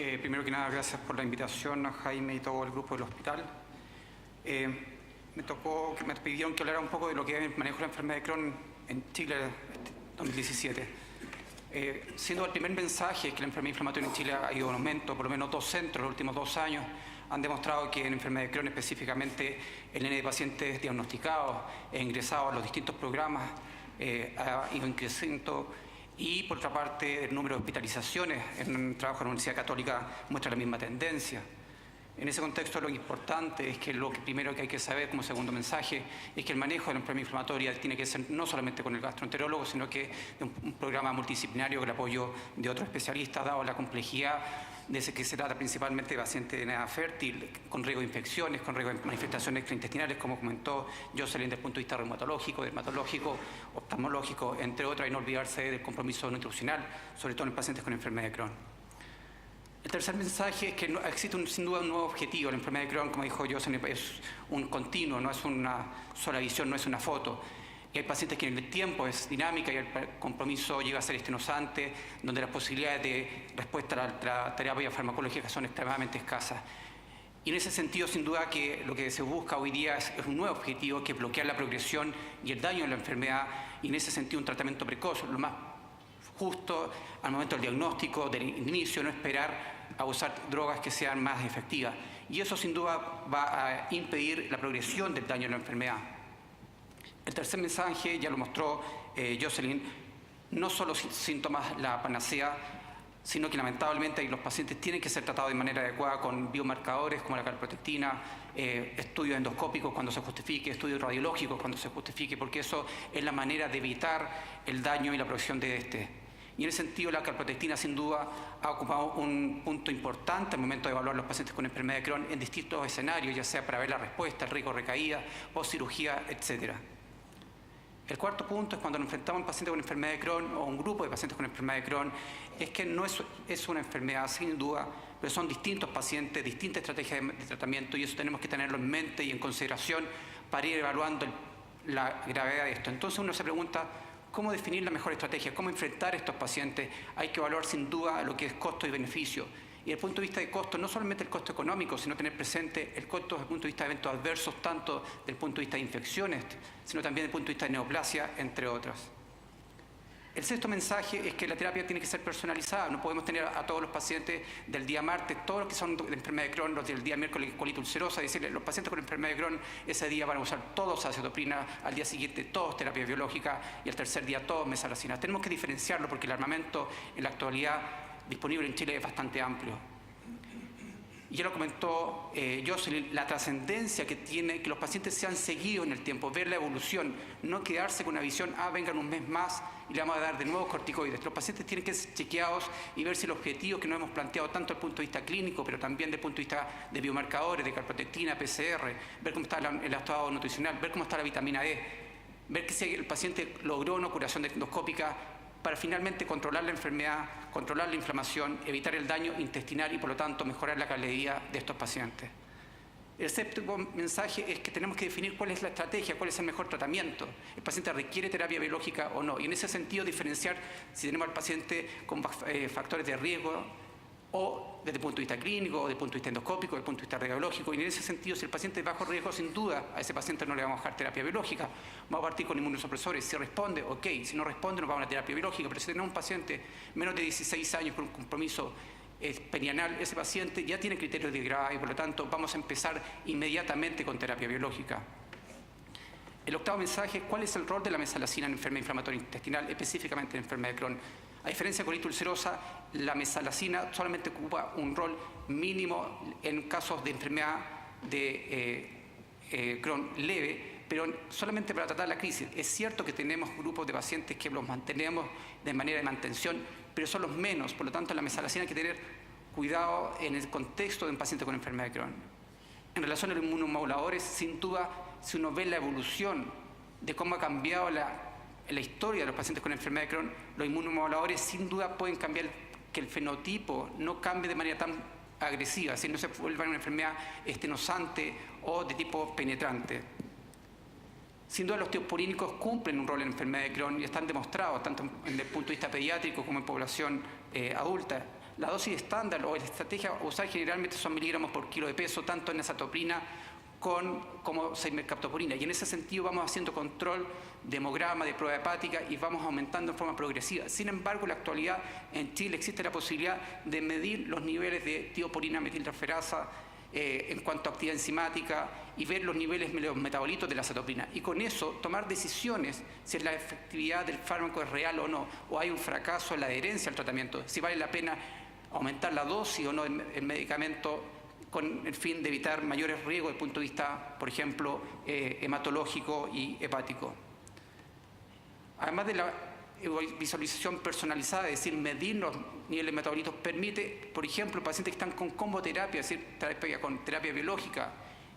Primero que nada, gracias por la invitación a Jaime y todo el grupo del hospital. Me pidieron que hablara un poco de lo que es el manejo de la enfermedad de Crohn en Chile 2017. Siendo el primer mensaje es que la enfermedad inflamatoria en Chile ha ido en aumento. Por lo menos 2 centros en los últimos 2 años han demostrado que en enfermedad de Crohn, específicamente el N de pacientes diagnosticados e ingresados a los distintos programas ha ido en crecimiento. Y por otra parte, el número de hospitalizaciones en un trabajo de la Universidad Católica muestra la misma tendencia. En ese contexto, lo importante es que lo que primero que hay que saber como segundo mensaje es que el manejo de la enfermedad inflamatoria tiene que ser no solamente con el gastroenterólogo, sino que un programa multidisciplinario con el apoyo de otros especialistas, dado la complejidad de ese que se trata principalmente de pacientes de edad fértil, con riesgo de infecciones, con riesgo de manifestaciones extraintestinales, como comentó Jocelyn, desde el punto de vista reumatológico, dermatológico, oftalmológico, entre otras, y no olvidarse del compromiso nutricional, sobre todo en pacientes con enfermedad de Crohn. El tercer mensaje es que existe sin duda un nuevo objetivo. La enfermedad de Crohn, como dijo Jocelyn, es un continuo, no es una sola visión, no es una foto. Y hay pacientes que en el tiempo es dinámica y el compromiso llega a ser estenosante, donde las posibilidades de respuesta a la terapia farmacológica son extremadamente escasas. Y en ese sentido, sin duda, que lo que se busca hoy día es un nuevo objetivo, que es bloquear la progresión y el daño de la enfermedad, y en ese sentido un tratamiento precoz, lo más justo al momento del diagnóstico, del inicio, no esperar a usar drogas que sean más efectivas. Y eso sin duda va a impedir la progresión del daño de la enfermedad. El tercer mensaje, ya lo mostró Jocelyn, no solo síntomas la panacea, sino que lamentablemente los pacientes tienen que ser tratados de manera adecuada con biomarcadores como la calprotectina, estudios endoscópicos cuando se justifique, estudios radiológicos cuando se justifique, porque eso es la manera de evitar el daño y la progresión de este. Y en ese sentido, la calprotectina sin duda ha ocupado un punto importante al momento de evaluar a los pacientes con enfermedad de Crohn en distintos escenarios, ya sea para ver la respuesta, el riesgo de recaída, postcirugía, etc. El cuarto punto es cuando nos enfrentamos a un paciente con enfermedad de Crohn o un grupo de pacientes con enfermedad de Crohn, es que no es una enfermedad sin duda, pero son distintos pacientes, distintas estrategias de tratamiento, y eso tenemos que tenerlo en mente y en consideración para ir evaluando la gravedad de esto. Entonces uno se pregunta, ¿cómo definir la mejor estrategia? ¿Cómo enfrentar a estos pacientes? Hay que evaluar sin duda lo que es costo y beneficio. Y desde el punto de vista de costo, no solamente el costo económico, sino tener presente el costo desde el punto de vista de eventos adversos, tanto desde el punto de vista de infecciones, sino también desde el punto de vista de neoplasia, entre otras. El sexto mensaje es que la terapia tiene que ser personalizada. No podemos tener a todos los pacientes del día martes, todos los que son de enfermedad de Crohn, los del día miércoles colitis ulcerosa, y decirle, los pacientes con enfermedad de Crohn ese día van a usar todos acetoprina, al día siguiente todos terapia biológica y al tercer día todos mesalazina. Tenemos que diferenciarlo porque el armamento en la actualidad disponible en Chile es bastante amplio. Y ya lo comentó Jocelyn, la trascendencia que tiene que los pacientes sean seguidos en el tiempo, ver la evolución, no quedarse con una visión, vengan un mes más y le vamos a dar de nuevo corticoides. Los pacientes tienen que ser chequeados y ver si el objetivo que nos hemos planteado tanto desde el punto de vista clínico, pero también desde el punto de vista de biomarcadores, de calprotectina, PCR, ver cómo está el estado nutricional, ver cómo está la vitamina D, ver que si el paciente logró una curación endoscópica, para finalmente controlar la enfermedad, controlar la inflamación, evitar el daño intestinal y por lo tanto mejorar la calidad de vida de estos pacientes. El séptimo mensaje es que tenemos que definir cuál es la estrategia, cuál es el mejor tratamiento. ¿El paciente requiere terapia biológica o no? Y en ese sentido diferenciar si tenemos al paciente con factores de riesgo o desde el punto de vista clínico, o desde el punto de vista endoscópico, desde el punto de vista radiológico. Y en ese sentido, si el paciente es bajo riesgo, sin duda, a ese paciente no le vamos a dejar terapia biológica. Vamos a partir con inmunosupresores. Si responde, ok. Si no responde, nos vamos a la terapia biológica. Pero si tenemos un paciente menos de 16 años con un compromiso perianal, ese paciente ya tiene criterios de gravedad y por lo tanto vamos a empezar inmediatamente con terapia biológica. El octavo mensaje es cuál es el rol de la mesalazina en enfermedad inflamatoria intestinal, específicamente en enfermedad de Crohn. A diferencia de colitis ulcerosa, la mesalazina solamente ocupa un rol mínimo en casos de enfermedad de Crohn leve, pero solamente para tratar la crisis. Es cierto que tenemos grupos de pacientes que los mantenemos de manera de mantención, pero son los menos. Por lo tanto, la mesalazina hay que tener cuidado en el contexto de un paciente con enfermedad de Crohn. En relación a los inmunomoduladores, sin duda, si uno ve la evolución de cómo ha cambiado la historia de los pacientes con enfermedad de Crohn, los inmunomoduladores sin duda pueden cambiar que el fenotipo no cambie de manera tan agresiva, es decir, no se vuelva una enfermedad estenosante o de tipo penetrante. Sin duda, los teosporínicos cumplen un rol en la enfermedad de Crohn y están demostrados, tanto desde el punto de vista pediátrico como en población adulta. La dosis estándar o la estrategia a usar generalmente son miligramos por kilo de peso, tanto en azatoprina como 6-mercaptopurina. Y en ese sentido vamos haciendo control de hemograma, de prueba hepática y vamos aumentando en forma progresiva. Sin embargo, en la actualidad en Chile existe la posibilidad de medir los niveles de tiopurina metiltransferasa en cuanto a actividad enzimática y ver los niveles de los metabolitos de la azatoprina. Y con eso tomar decisiones si la efectividad del fármaco es real o no, o hay un fracaso en la adherencia al tratamiento, si vale la pena aumentar la dosis o no del medicamento con el fin de evitar mayores riesgos desde el punto de vista, por ejemplo, hematológico y hepático. Además de la visualización personalizada, es decir, medir los niveles de metabolitos, permite, por ejemplo, pacientes que están con comboterapia, es decir, con terapia biológica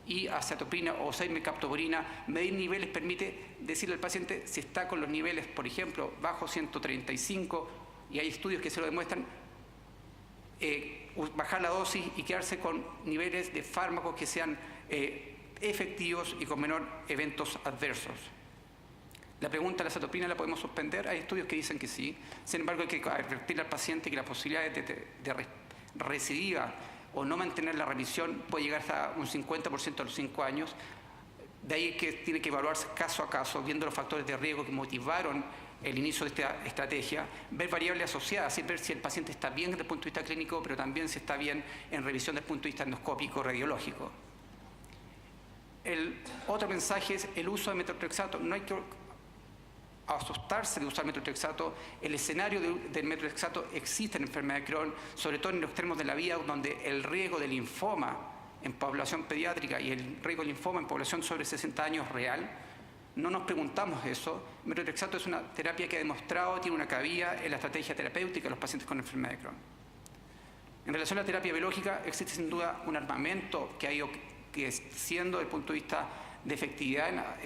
y azatoprina o 6-mercaptopurina, medir niveles permite decirle al paciente si está con los niveles, por ejemplo, bajo 135, y hay estudios que se lo demuestran, bajar la dosis y quedarse con niveles de fármacos que sean efectivos y con menor eventos adversos. La pregunta de la azatoprina la podemos suspender. Hay estudios que dicen que sí. Sin embargo, hay que advertirle al paciente que la posibilidad de recidiva o no mantener la remisión puede llegar hasta un 50% a los 5 años. De ahí que tiene que evaluarse caso a caso, viendo los factores de riesgo que motivaron el inicio de esta estrategia, ver variables asociadas, ver si el paciente está bien desde el punto de vista clínico, pero también si está bien en revisión desde el punto de vista endoscópico, radiológico. El otro mensaje es el uso de metotrexato. No hay que asustarse de usar metotrexato. El escenario del metotrexato existe en enfermedad de Crohn, sobre todo en los extremos de la vía, donde el riesgo de linfoma en población pediátrica y el riesgo de linfoma en población sobre 60 años es real. No nos preguntamos eso. Metotrexato es una terapia que ha demostrado tiene una cabida en la estrategia terapéutica de los pacientes con enfermedad de Crohn. En relación a la terapia biológica, existe sin duda un armamento que ha ido creciendo desde el punto de vista de efectividad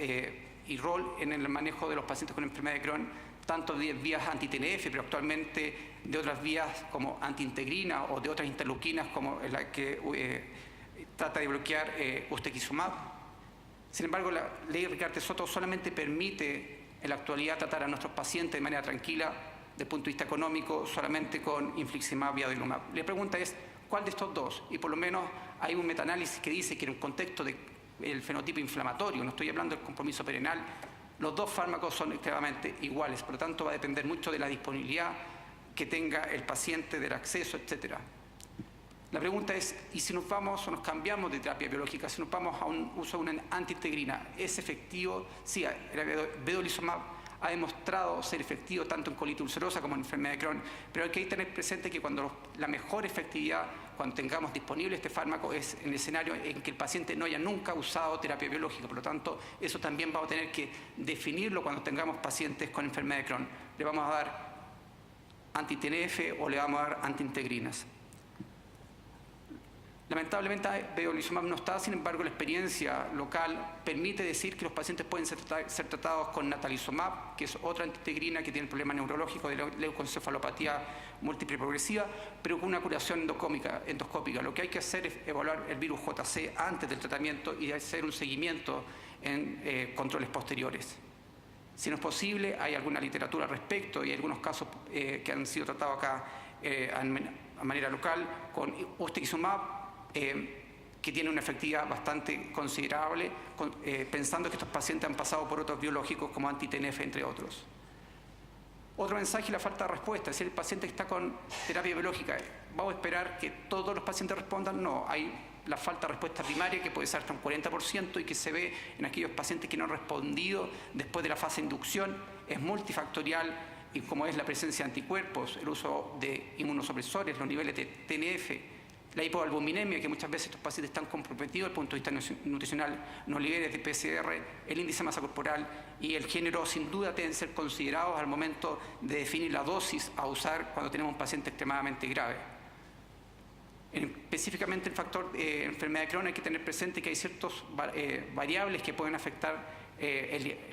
y rol en el manejo de los pacientes con enfermedad de Crohn, tanto de vías anti-TNF, pero actualmente de otras vías como antiintegrina o de otras interleuquinas como la que trata de bloquear ustekinumab. Sin embargo, la ley Ricaurte-Soto solamente permite en la actualidad tratar a nuestros pacientes de manera tranquila, desde el punto de vista económico, solamente con infliximab y adalimumab. La pregunta es, ¿cuál de estos dos? Y por lo menos hay un metaanálisis que dice que en un contexto del fenotipo inflamatorio, no estoy hablando del compromiso perenal, los dos fármacos son extremadamente iguales. Por lo tanto, va a depender mucho de la disponibilidad que tenga el paciente, del acceso, etcétera. La pregunta es, ¿y si nos vamos o nos cambiamos de terapia biológica, si nos vamos a un uso de una antiintegrina, ¿es efectivo? Sí, el vedolizumab ha demostrado ser efectivo tanto en colitis ulcerosa como en enfermedad de Crohn, pero hay que tener presente que cuando la mejor efectividad, cuando tengamos disponible este fármaco, es en el escenario en que el paciente no haya nunca usado terapia biológica. Por lo tanto, eso también vamos a tener que definirlo cuando tengamos pacientes con enfermedad de Crohn. ¿Le vamos a dar anti-TNF o le vamos a dar antiintegrinas? Lamentablemente, vedolizumab no está, sin embargo, la experiencia local permite decir que los pacientes pueden ser tratados con natalizumab, que es otra antiintegrina que tiene el problema neurológico de la leucoencefalopatía múltiple progresiva, pero con una curación endoscópica. Lo que hay que hacer es evaluar el virus JC antes del tratamiento y hacer un seguimiento en controles posteriores. Si no es posible, hay alguna literatura al respecto y hay algunos casos que han sido tratados acá a manera local con ustekinumab, que tiene una efectividad bastante considerable, pensando que estos pacientes han pasado por otros biológicos como anti-TNF, entre otros. Otro mensaje, la falta de respuesta. Es decir, el paciente que está con terapia biológica, ¿vamos a esperar que todos los pacientes respondan? No, hay la falta de respuesta primaria que puede ser hasta un 40% y que se ve en aquellos pacientes que no han respondido después de la fase de inducción. Es multifactorial y como es la presencia de anticuerpos, el uso de inmunosupresores, los niveles de TNF, la hipoalbuminemia, que muchas veces estos pacientes están comprometidos desde el punto de vista nutricional, los niveles de PCR, el índice de masa corporal y el género, sin duda deben ser considerados al momento de definir la dosis a usar cuando tenemos un paciente extremadamente grave. Específicamente el factor enfermedad de Crohn, hay que tener presente que hay ciertas variables que pueden afectar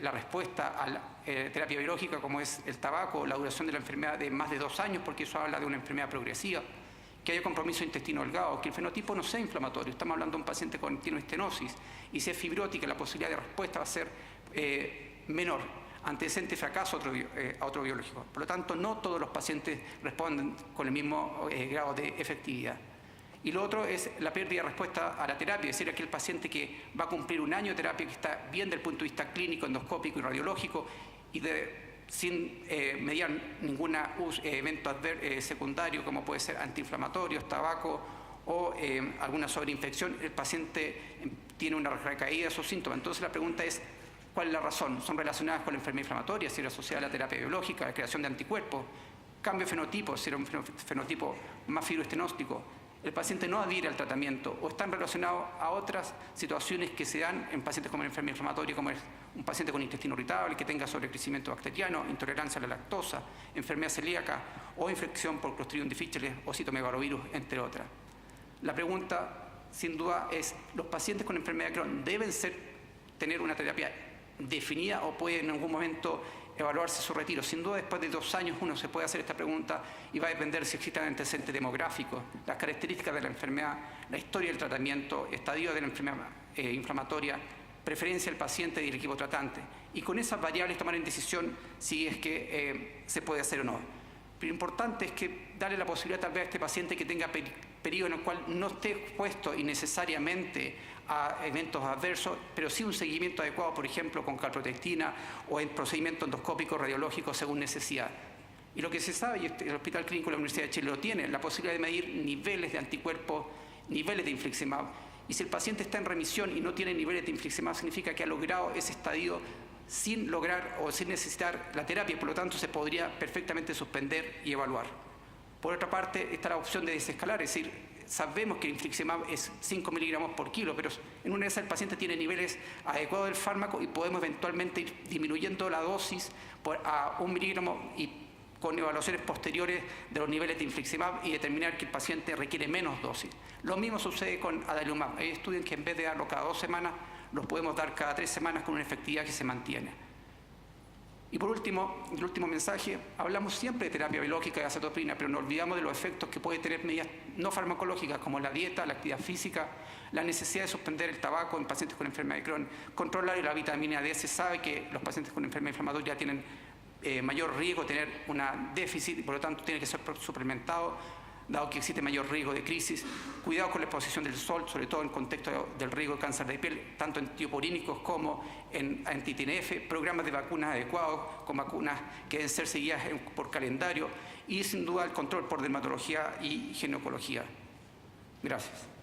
la respuesta a la terapia biológica, como es el tabaco, la duración de la enfermedad de más de 2 años, porque eso habla de una enfermedad progresiva, que haya compromiso de intestino delgado, que el fenotipo no sea inflamatorio. Estamos hablando de un paciente con estenosis y si es fibrótica, la posibilidad de respuesta va a ser menor. antecedente fracaso a otro biológico. Por lo tanto, no todos los pacientes responden con el mismo grado de efectividad. Y lo otro es la pérdida de respuesta a la terapia, es decir, aquel paciente que va a cumplir un año de terapia, que está bien desde el punto de vista clínico, endoscópico y radiológico, y sin mediar ningún evento secundario, como puede ser antiinflamatorios, tabaco o alguna sobreinfección, el paciente tiene una recaída de sus síntomas. Entonces la pregunta es, ¿cuál es la razón? ¿Son relacionadas con la enfermedad inflamatoria, si era asociada a la terapia biológica, la creación de anticuerpos, cambio de fenotipo, si era un fenotipo más fibroestenóstico? El paciente no adhiere al tratamiento o están relacionados a otras situaciones que se dan en pacientes con enfermedad inflamatoria, como es un paciente con intestino irritable, que tenga sobrecrecimiento bacteriano, intolerancia a la lactosa, enfermedad celíaca o infección por Clostridium difficile o citomegalovirus, entre otras. La pregunta, sin duda, es: ¿los pacientes con enfermedad de Crohn deben tener una terapia definida o puede en algún momento evaluarse su retiro? Sin duda, después de 2 años uno se puede hacer esta pregunta y va a depender si existen antecedentes demográficos, las características de la enfermedad, la historia del tratamiento, estadio de la enfermedad inflamatoria, preferencia del paciente y del equipo tratante. Y con esas variables tomar en decisión si es que se puede hacer o no. Pero lo importante es que darle la posibilidad tal vez a este paciente que tenga periodo en el cual no esté expuesto innecesariamente a eventos adversos, pero sí un seguimiento adecuado, por ejemplo, con calprotectina o en procedimiento endoscópico radiológico según necesidad. Y lo que se sabe, y el Hospital Clínico de la Universidad de Chile lo tiene, la posibilidad de medir niveles de anticuerpos, niveles de infliximab. Y si el paciente está en remisión y no tiene niveles de infliximab, significa que ha logrado ese estadio sin lograr o sin necesitar la terapia, por lo tanto se podría perfectamente suspender y evaluar. Por otra parte, está la opción de desescalar, es decir, sabemos que el infliximab es 5 miligramos por kilo, pero en una de esas el paciente tiene niveles adecuados del fármaco y podemos eventualmente ir disminuyendo la dosis a 1 miligramo y con evaluaciones posteriores de los niveles de infliximab y determinar que el paciente requiere menos dosis. Lo mismo sucede con adalimumab. Hay estudios que en vez de darlo cada 2 semanas, los podemos dar cada 3 semanas con una efectividad que se mantiene. Y por último, el último mensaje, hablamos siempre de terapia biológica y acetoprina, pero nos olvidamos de los efectos que puede tener medidas no farmacológicas como la dieta, la actividad física, la necesidad de suspender el tabaco en pacientes con enfermedad de Crohn, controlar la vitamina D. Se sabe que los pacientes con enfermedad inflamatoria tienen mayor riesgo de tener un déficit y por lo tanto tiene que ser suplementado, dado que existe mayor riesgo de crisis. Cuidado con la exposición del sol, sobre todo en contexto del riesgo de cáncer de piel, tanto en antioporínicos como en anti-TNF, programas de vacunas adecuados, con vacunas que deben ser seguidas por calendario y sin duda el control por dermatología y ginecología. Gracias.